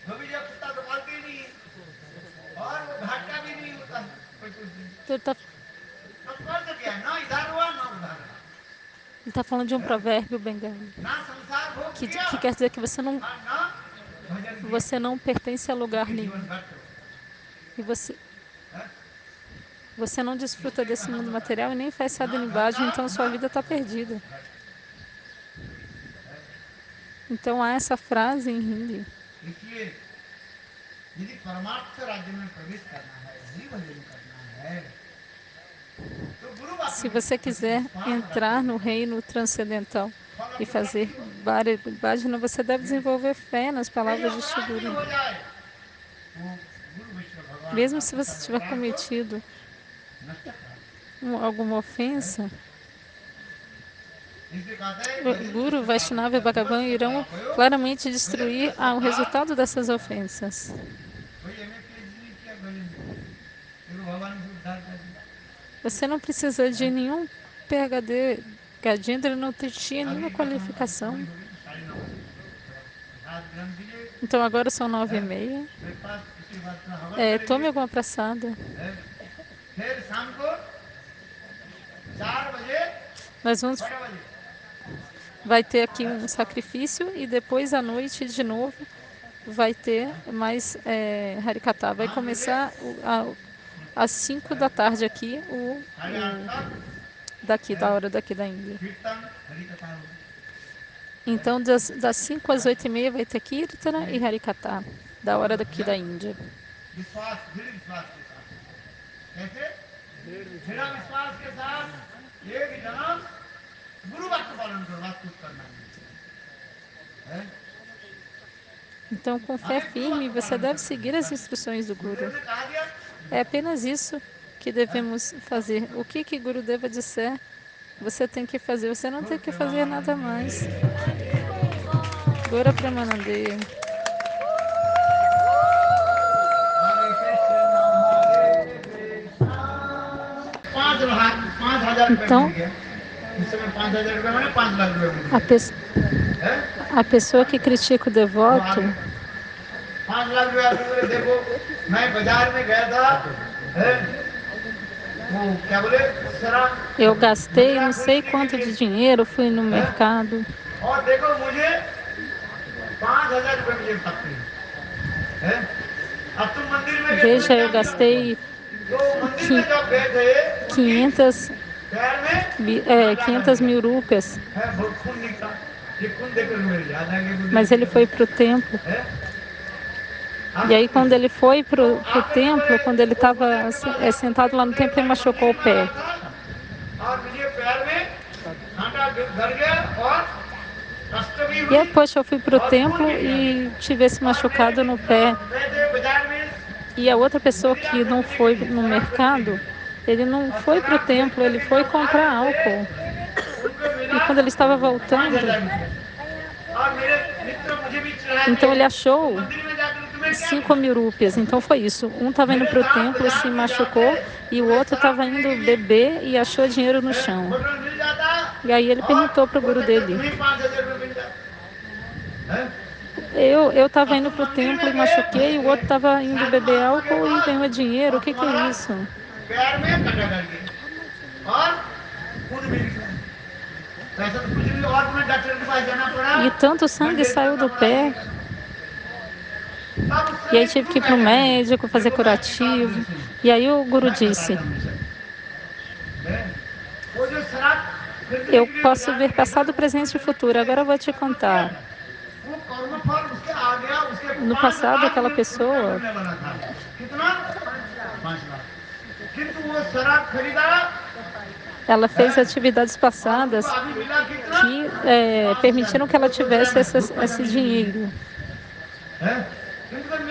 धोबी जो कुत्ता तो पालती ही नहीं है, और वो घाट का भी नहीं होता है कोई कुछ दिन, ele está तो कर्ज क्या है, ना इधर हुआ ना उधर falando de um है, provérbio bengali, ना संसार भोग किया que quer dizer que और ना भजन किया, você não pertence a lugar इसलिए जीवन nenhum. व्यर्थ हो E है। você não desfruta इसलिए desse कहा mundo बताया material e nem faz ना घर sadhanivagem, का então ना sua vida está perdida. घाट है। Então há essa frase em hindi. इसलिए यदि परमार्थ राज्य में प्रवेश करना है, हरि भजन करना है, तो गुरु वाक्य Se में você प्रति quiser विश्वास रखते entrar no हुए करना, reino transcendental फल e की fazer प्राप्ति हो, bhajana, você deve desenvolver fé nas कहीं palavras de अपराध भी Shiguru. हो जाए, वो गुरु विष्णु भगवान Mesmo se आपके você सारे tiver अपराध को cometido नष्ट करा alguma है। ofensa, इसलिए कहते हैं O भजन Guru, पुस्तक Vaishnava e Bhagavan irão claramente destruir o resultado dessas ofensas. कोई एमए पीएचडी नहीं किया भजन में, लेकिन भगवान से उद्धार कर दिया। Você não precisa de nenhum PhD. Gajendra não tinha nenhuma अभी कथा qualificação. पूरी होगी 9:30 हाथ ग्रहण कीजिए, Então agora são 9h30. Breakfast इसके बाद थोड़ा हवन Tome करेंगे, alguma praçada. फिर शाम को 4 बजे Nós vamos 6 बजे vai ter aqui um sacrifício e depois à noite de novo vai ter mais Harikata. Vai começar às 5 da tarde aqui, साढ़े 8 तक daqui, da hora daqui da Índia. कीर्तन हरि कथा होगी। Então, das 5 às 8h30 vai ter Kirtana e Harikata, da hora daqui da Índia. विश्वास, दृढ़ विश्वास के साथ, कैसे दृढ़ विश्वास के साथ एक जन्म गुरु वाक्य पालन करो, बात कुछ करना नहीं है। Então, com fé firme, você deve seguir as instruções do Guru. गुरुदेव ने कहा दिया, É apenas isso que devemos fazer. O que Gurudeva disser, você tem que fazer. Você não tem que fazer nada mais. Gora Premanande. हरे कृष्णा ₹5,000 Então, मिल गया। इस समय 5,000 रुपये मैंने 5 लाख रुपये मिल a, गए। pe- हैं? a pessoa que critica o devoto, 5 लाख रुपये देखो, मैं बाजार में गया था, हैं? वो क्या बोले, शराब, eu gastei não sei quanto de dinheiro, fui no mercado. और देखो मुझे 5,000 रुपये मुझे पकड़ी है। अब तुम मंदिर में गए, Veja, eu gastei तो मंदिर में जब गए थे 500, पैर में 500 mil rupias. है बहुत खून निकला, ये खून देखकर मुझे याद आ गया। Mas ele foi para o templo. है? E aí, quando ele foi para o templo, quando ele estava sentado lá no templo, ele machucou o pé. और मुझे पैर में कांटा गड़ गया और कष्ट भी E हुई। aí, poxa, eu fui para o templo e tive esse machucado no pé. मैं थे बाजार में, E a outra pessoa que não foi no mercado, ele não foi para o templo, ele foi comprar álcool. E quando ele estava voltando, और मेरे मित्र मुझे भी चिढ़ाए então ele achou मंदिर में जाकर तुम्हें क्या 5 mil rupias. Então foi isso. Um estava indo para o templo, se machucou, e o outro estava indo beber e achou dinheiro no chão. Hotel मिल जाता, E aí ele perguntou para o guru dele. तुम्हें 5,000 रुपये मिल जाता है? Eu estava indo para o templo e machuquei, e o outro estava indo beber álcool e ganhou dinheiro. O que é isso? पैर में कांटा गड़ गया और खून मिल गया। वैसे तो कुछ भी, और तुम्हें डॉक्टर के पास जाना पड़ा। E tanto sangue saiu do pé. E aí tive que ir para o médico fazer curativo. E aí o guru disse: eu posso ver passado, presente e futuro. Agora eu vou te contar. No passado, aquela pessoa, ela fez atividades passadas que permitiram que ela tivesse esse dinheiro.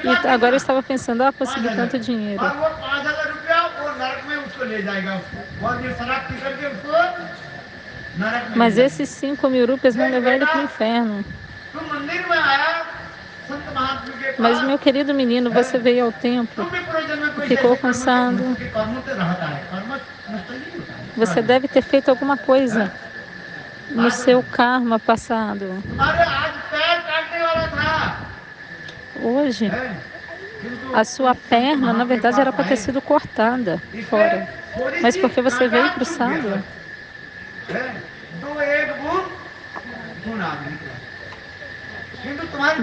E agora eu estava pensando, consegui tanto dinheiro. Mas esses 5 mil rupias vão levar ele para o inferno. Mas, meu querido menino, você veio ao templo, ficou cansado. Você deve ter feito alguma coisa no seu karma passado. Hoje, a sua perna, na verdade, era para ter sido cortada fora. Mas porque você veio para o sadhana,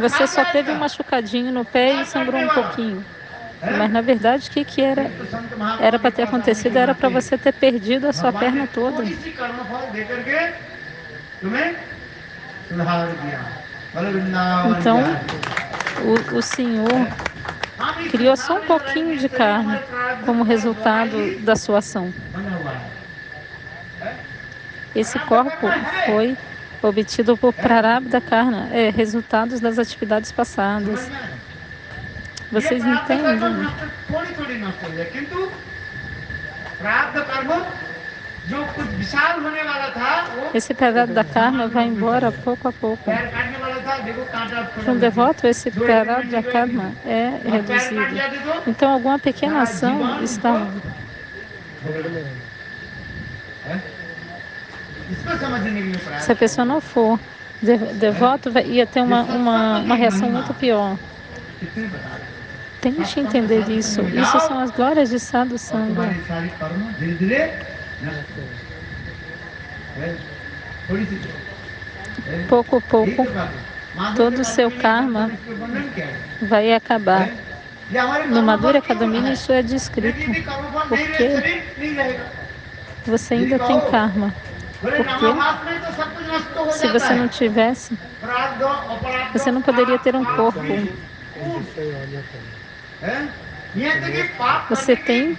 você só teve um machucadinho no pé e sangrou um pouquinho. Mas, na verdade, o que era para ter acontecido? Era para você ter perdido a sua perna toda. Então, o Senhor criou só um pouquinho de carne como resultado da sua ação. Esse corpo foi obtido por Prarabdha Karma, resultados das atividades passadas. Vocês entendem? जो कुछ विशाल होने वाला था वो Esse pedaço da karma vai embora pouco a pouco. पैर काटने वाला था, देखो कांटा Para um थोड़ा लग गया, devoto, esse 2 pedaço element da निकल karma गई é और पैर काट reduzido. दिया तो Então, alguma pequena सारा ação जीवन está. इसको समझने के लिए प्रयास Se a pessoa não for devoto, ia ter uma reação muito pior. कितने बता रहे Tente entender isso. Isso são as glórias de Sadhu और Sangha. तुम्हारी सारी कर्म धीरे धीरे नष्ट हो जाए। थोड़ी सी Pouco a pouco, todo o seu karma vai acabar. No Madhurya Kadamini isso é descrito, porque você ainda tem karma. Porque se você não tivesse, você não poderia ter um corpo. Você tem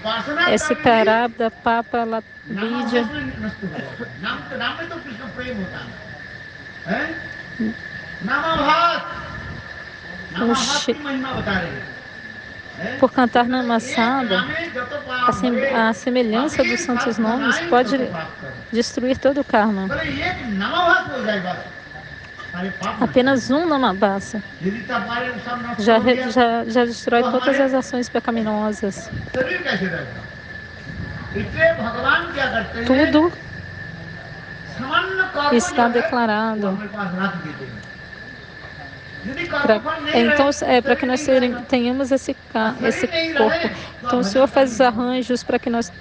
esse Prarabdha, Papa, Vidya. Por cantar Namasada, a semelhança dos santos nomes pode destruir todo o karma. Apenas um Namabhasa já destrói todas as ações pecaminosas. Tudo está declarado. Então, para que nós tenhamos esse corpo. Então, o Senhor faz os arranjos para que nós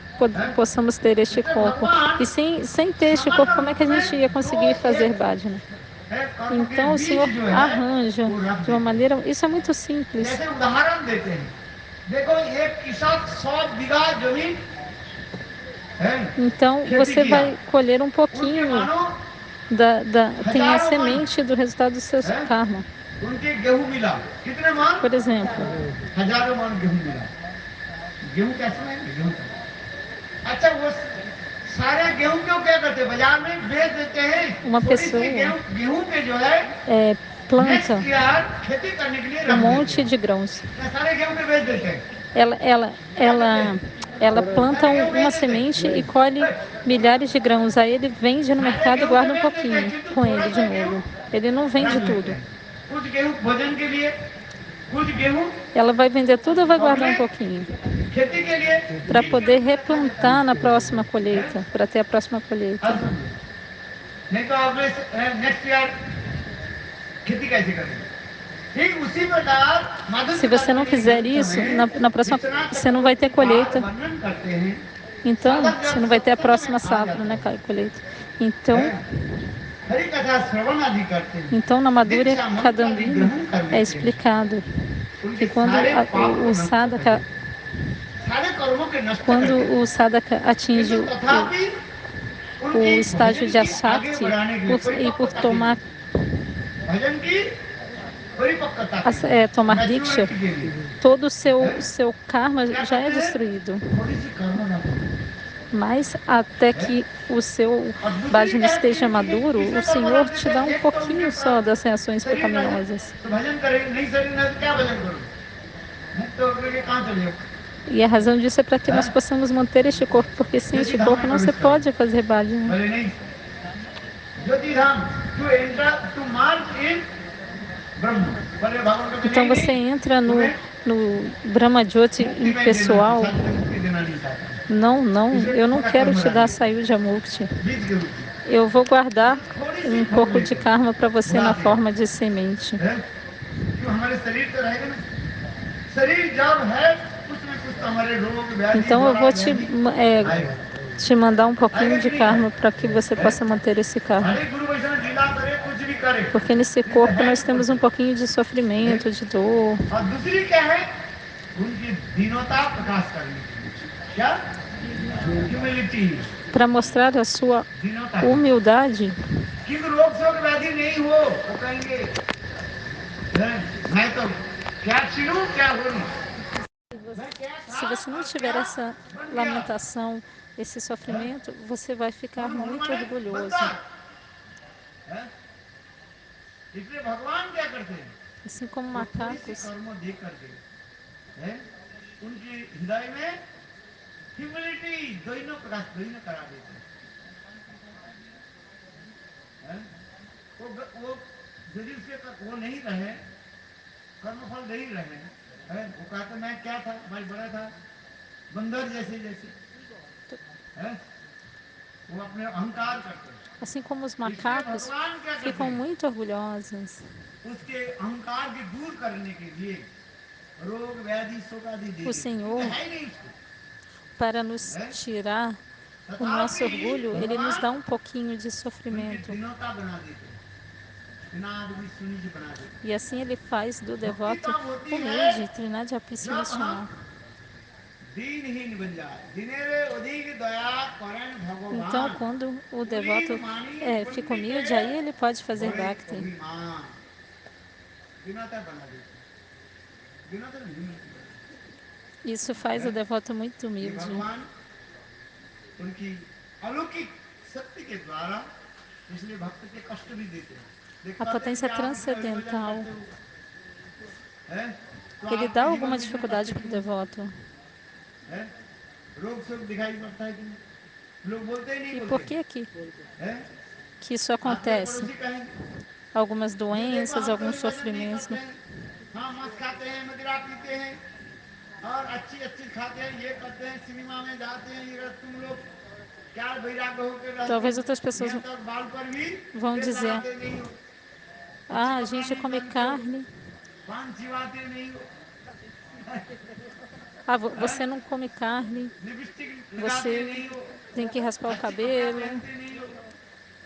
possamos ter este corpo. E sem ter este corpo, como é que a gente ia conseguir fazer bhajana? Então, o Senhor arranja de uma maneira... Isso é muito simples. Então, você vai colher um pouquinho tem a semente do resultado do seu karma. Por exemplo, uma pessoa planta um monte de grãos. Ela planta uma semente e colhe milhares de grãos. Aí ele vende no mercado e guarda um pouquinho com ele de novo. Ele não vende tudo. Ela vai vender tudo ou vai guardar um pouquinho? Para poder replantar na próxima colheita, para ter a próxima colheita. Se você não fizer isso, na próxima você não vai ter colheita. Então, você não vai ter a próxima safra, né, colheita. Então, na Madhurya Kadambini é explicado que quando o sadhaka atinge o estágio de Ashakti e por tomar Diksha, todo o seu karma já é destruído. Mas até que o seu bhajana esteja maduro, o Senhor te dá um pouquinho só das reações pecaminosas. E a razão disso é para que nós possamos manter este corpo, porque sem este corpo não se pode fazer bhajana. Então você entra no Brahma Jyoti impessoal. Não, eu não quero te dar Sayuja Mukti. Eu vou guardar um pouco de karma para você na forma de semente. Então eu vou te mandar um pouquinho de karma para que você possa manter esse karma. Porque nesse corpo nós temos um pouquinho de sofrimento, de dor. Para mostrar a sua humildade. Se você não tiver essa lamentação, esse sofrimento, você vai ficar muito orgulhoso. Assim como macacos, है? वो यदि उसके वो नहीं रहे, कर्मफल नहीं रहे, है? वो कहते मैं क्या था, मैं बड़ा था, बंदर जैसे जैसे, है? वो अपने अहंकार करते हैं। Assim como os इसलिए macacos भगवान क्या करते ficam हैं? muito orgulhosos. उसके अहंकार के दूर करने के लिए रोग व्याधि शोक आदि दे O देते हैं, क्योंकि Senhor, है ही नहीं उसको, para nos है? tirar o nosso तथापि orgulho, Ele nos भगवान dá um pouquinho de उनकी sofrimento. दीनता बना देते हैं, दिनाद भी सुनिज बना देते E हैं। assim Ele faz do भक्ति devoto तब होती है humilde, Trinade Apício जब हम Vishnu. दीनहीन बन जाए, दिनेरे अधिक दया करें Então, भगवान, quando o पुरीन devoto मानी fica पंडित humilde, aí ele pode fazer बड़े bhakti. अभिमान, दीनता बना देते हैं, दीनता ह्यूमिलिटी बना Isso faz देते o हैं। devoto muito ये humilde. भगवान उनकी अलौकिक शक्ति के द्वारा इसलिए भक्त के कष्ट भी देते हैं। A कहते हैं कि potência आप इतने हरिभजन transcendental, करते हो, है? तो ele dá आपके जीवन alguma में इतने कष्ट dificuldade para o क्यों devoto. है? रोग शोक दिखाई पड़ता है कि नहीं? लोग बोलते ही नहीं E por बोलते que हैं? isso आपके acontece? पड़ोसी कहेंगे Algumas ये देखो doenças, हम तो alguns हरिभजन नहीं sofrimentos. करते हैं, हाँ मस्त खाते हैं, मदिरा पीते हैं और अच्छी अच्छी खाते हैं, ये करते हैं, सिनेमा में जाते हैं, ये तुम लोग क्या वैराग्य होकर रहते Talvez हो, outras pessoas यहाँ तक बाल पर भी vão तेल dizer: लगाते नहीं हो, अच्छे ah, a कपड़ा gente नहीं come पहनते हो, carne. पान चिवाते नहीं हो, Ah, हैं? você não come carne, lipstick लगाते você नहीं हो, tem que raspar o अच्छे कपड़ा cabelo, पहनते नहीं हो,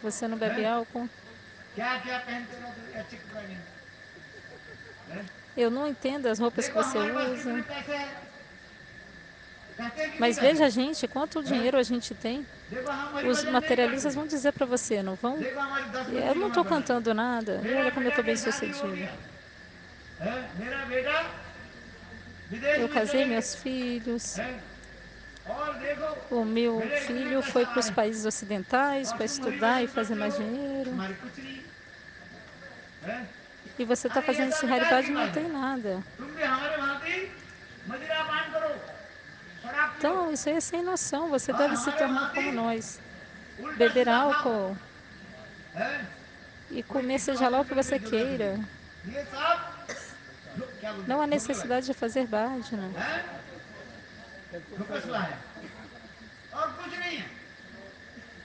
você não हैं? bebe álcool. क्या क्या पहनते रहते हो, अच्छे कपड़ा नहीं, हैं? Eu não entendo as roupas que देखो você हमारे पास usa. कितने पैसे हैं, कहते हैं कि नहीं Mas कहते veja, हैं? gente, quanto हैं? dinheiro a gente tem. देखो हम Os हरिभजन नहीं करते, materialistas vão dizer para você, não vão? देखो हमारी 10 Eu मंजिल não हमें estou बनाई, cantando nada. E मेरा olha como eu बेटा estou की bem शादी हो sucedida. गया, है? मेरा बेटा विदेश Eu में casei चले गए, meus filhos. है? और देखो O meu मेरे इतने filho पैसा foi para os आए países ocidentais और para तुम estudar हरिभजन e fazer करते mais हो, dinheiro. तुम्हारे कुछ नहीं, है? E você está अरे ये fazendo esse सब बेकार Haribad की e não बात है, tem nada. तुम भी हमारे भांति मदिरा पान करो, शराब पियो Então, isso aí é sem noção. Você और deve se हमारे tornar भांति como nós. उल्टा Beber सीधा खाओ, álcool है? e कोई comer किसी seja lá o que hospital você में जरूरत queira. नहीं, ये सब क्या बोलते Não há हैं, धोखेबाजी necessidade de fazer bhajana. है, धोखेसला है और कुछ नहीं है,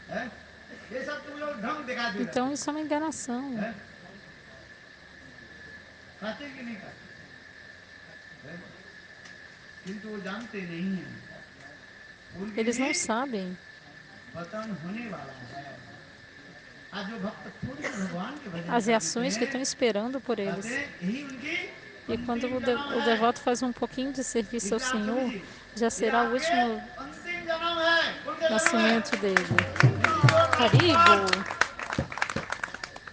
है? ये सब तुम लोग ढंग दिखाते रहते Então, isso é uma enganação. हैं, खाते कि नहीं खाते हैं? किंतु वो जानते नहीं है उनके Eles भी não sabem पतन होने वाला है। आज जो भक्त पूर्ण भगवान के भजन as कर देते reações que हैं, estão esperando por कहते eles. हैं यही उनकी E quando अंतिम जन्म o है, devoto faz um pouquinho de serviço ao इसलिए आप Senhor, समझिए já ये será o आपके último अंतिम जन्म है, कौन सा जन्म है? nascimento dele. Haribo! आशीर्वाद।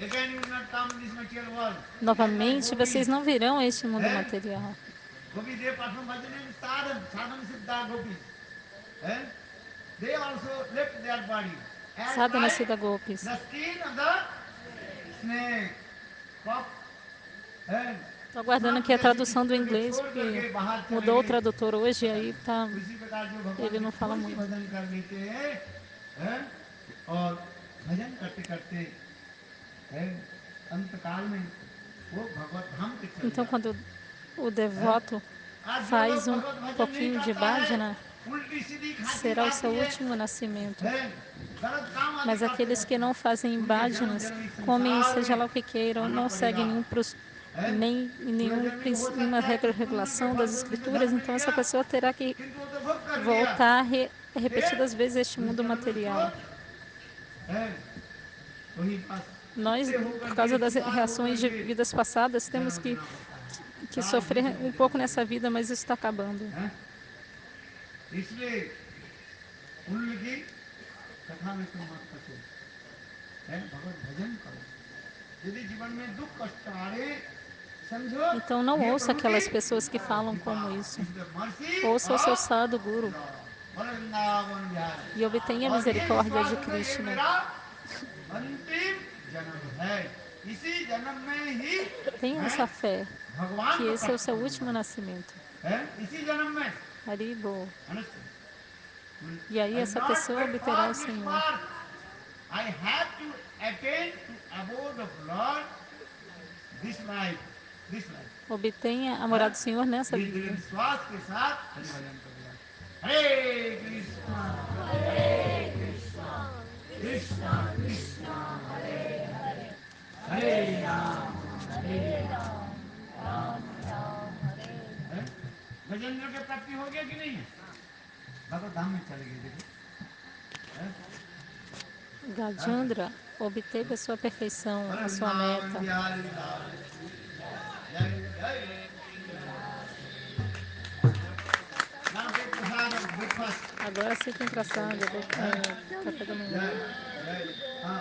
Again you will not come in this material world. And like Novamente, vocês gopis, não virão a este mundo eh? material. Gopis they perform bhajan in sadhan, sadhan siddha gopis. Eh? They also left their body as Sadhana like Siddha Gopis. the skin of the snake, pup, eh? Estou aguardando सांप aqui a जैसे tradução do ईश्वर को inglês, छोड़ porque करके बाहर चले mudou o गए, tradutor hoje, पता aí tá, नहीं उसी प्रकार जो भगवान ele की não fala थोड़ी सी muito. भजन कर लेते हैं, और भजन करते करते है अंत काल में वो भगवत धाम पे चले Então, जाते quando o हैं। devoto आज जो लोग faz um भगवत भजन नहीं pouquinho de करता है, bhajana, उल्टी सीधी खाती será o seu खाती último nascimento. है, गलत काम आदि Mas करते aqueles रहते que हैं, não fazem उनके जन्म bhajanas, जन्म इस comem संसार seja में lá o que queiram, आना não पड़ेगा, seguem है? पुनर्जन्म हो nenhuma सकता है regra कुछ ou पुण्य के regulação फल das से उन्हें escrituras, धन मिल então essa गया, pessoa terá que किंतु वो तो भोग कर लिया, voltar फिर repetidas vezes a este इस mundo जन्म में उसको material. है वही पास Nós, कुत्ते होकर por के causa das सियार reações होकर de के vidas passadas, temos जन्म देना पड़ता है, que सात sofrer जन्म um में जन्म pouco लेना nessa vida, mas isso está acabando. है। इसलिए उनकी कथा में तुम मत फंसो, है भगवत भजन करो, यदि जीवन में दुख कष्ट आवे समझो Então não ये ouça प्रभु की aquelas pessoas que falam कृपा, como isso. इस mercy Ouça o seu of Sadhu Guru Vrindavan Bihari, e obtenha a और ये misericórdia विश्वास de रखो ये Krishna. मेरा अंतिम जन्म है, इसी जन्म में ही Tenha मैं essa fé भगवान que को esse é o प्राप्त seu करूंगा, último nascimento. है इसी जन्म में, Haribo. understand? E aí I will essa not pessoa wait obterá for o this Senhor. birth. I have to attain to abode of Lord this life, this life. Obtenha a morada do Senhor nessa धीरे vida. धीरे विश्वास के साथ हरि भजन करेगा. हरे कृष्णा कृष्णा कृष्णा हरे हरे हरे राम राम राम हरे. गजेंद्र के प्राप्ति हो गया कि नहीं है? बाबा धाम में चले गए देखो. Gajendra obteve a sua perfeição, a sua Vrindavan meta. बिहारी लाल की जय जय. Now take prasad of breakfast. Agora sim tem traçado, café da manhã. जय जय. हाँ